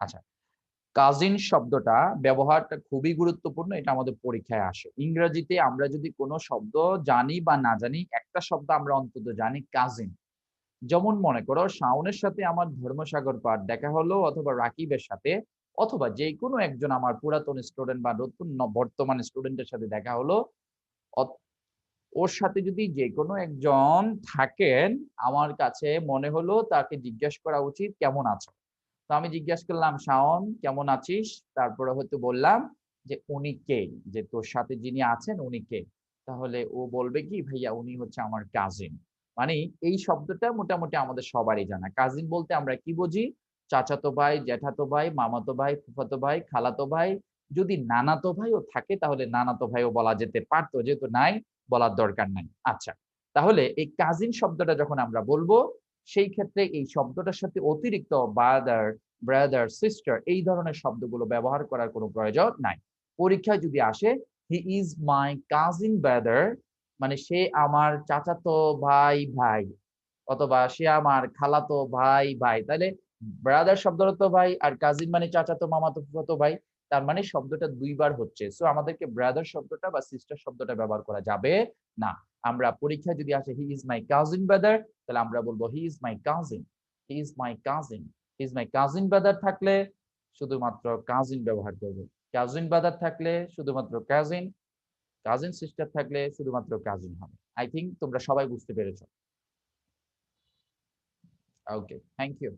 আচ্ছা, কাজিন শব্দটা ব্যবহারটা খুবই গুরুত্বপূর্ণ। এটা আমাদের পরীক্ষায় আসে। ইংরেজিতে আমরা যদি কোনো শব্দ জানি বা না জানি, একটা শব্দ আমরা অন্তত জানি কাজিন। যেমন মনে করো শাওনের সাথে আমার ধর্মসাগর পাঠ দেখা হলো অথবা রাকিবের সাথে অথবা যেকোনো একজন আমার পুরাতন স্টুডেন্ট বা নতুন বর্তমান স্টুডেন্টের সাথে দেখা হলো। ওর সাথে যদি যেকোনো একজন থাকেন, আমার কাছে মনে হলো তাকে জিজ্ঞেস করা উচিত কেমন আছো। তো আমি জিজ্ঞেস করলাম শাওন কেমন আছিস? তারপরে হয়তো বললাম যে উনি কে? যে তোর সাথে যিনি আছেন উনি কে? তাহলে ও বলবে কি ভাইয়া উনি হচ্ছে আমার কাজিন। মানে এই শব্দটা মোটামুটি আমাদের সবারই জানা। কাজিন বলতে আমরা কি বুঝি? চাচাতো ভাই, জ্যাঠাতো ভাই, মামাতো ভাই, ফুফাতো ভাই, খালাতো ভাই। যদি নানাতো ভাইও থাকে তাহলে নানাতো ভাইও বলা যেতে পারতো। যেহেতু নাই বলার দরকার নাই। আচ্ছা। তাহলে এই কাজিন শব্দটা যখন আমরা বলবো সেই ক্ষেত্রে এই শব্দটার সাথে অতিরিক্ত ব্রাদার, সিস্টার এই ধরনের শব্দগুলো ব্যবহার করার কোনো প্রয়োজন নাই। পরীক্ষায় যদি আসে he is my cousin brother মানে সে আমার চাচাতো ভাই অথবা সে আমার খালাতো ভাই। তাহলে ব্রাদার শব্দটা তো ভাই আর কাজিন মানে চাচাতো মামাতো ফুফাতো ভাই। তার মানে শব্দটা ২ বার হচ্ছে। সো আমাদেরকে ব্রাদার শব্দটা বা সিস্টার শব্দটা ব্যবহার করা যাবে না। আমরা পরীক্ষায় যদি আসে he is my cousin brother তাহলে আমরা বলবো he is my cousin. He is my cousin. He is my cousin brother থাকলে শুধুমাত্র কাজিন ব্যবহার করব। কাজিন ব্রাদার থাকলে শুধুমাত্র কাজিন, কাজিন সিস্টার থাকলে শুধুমাত্র কাজিন হবে। আই থিংক তোমরা সবাই বুঝতে পেরেছো। ওকে, থ্যাংক ইউ।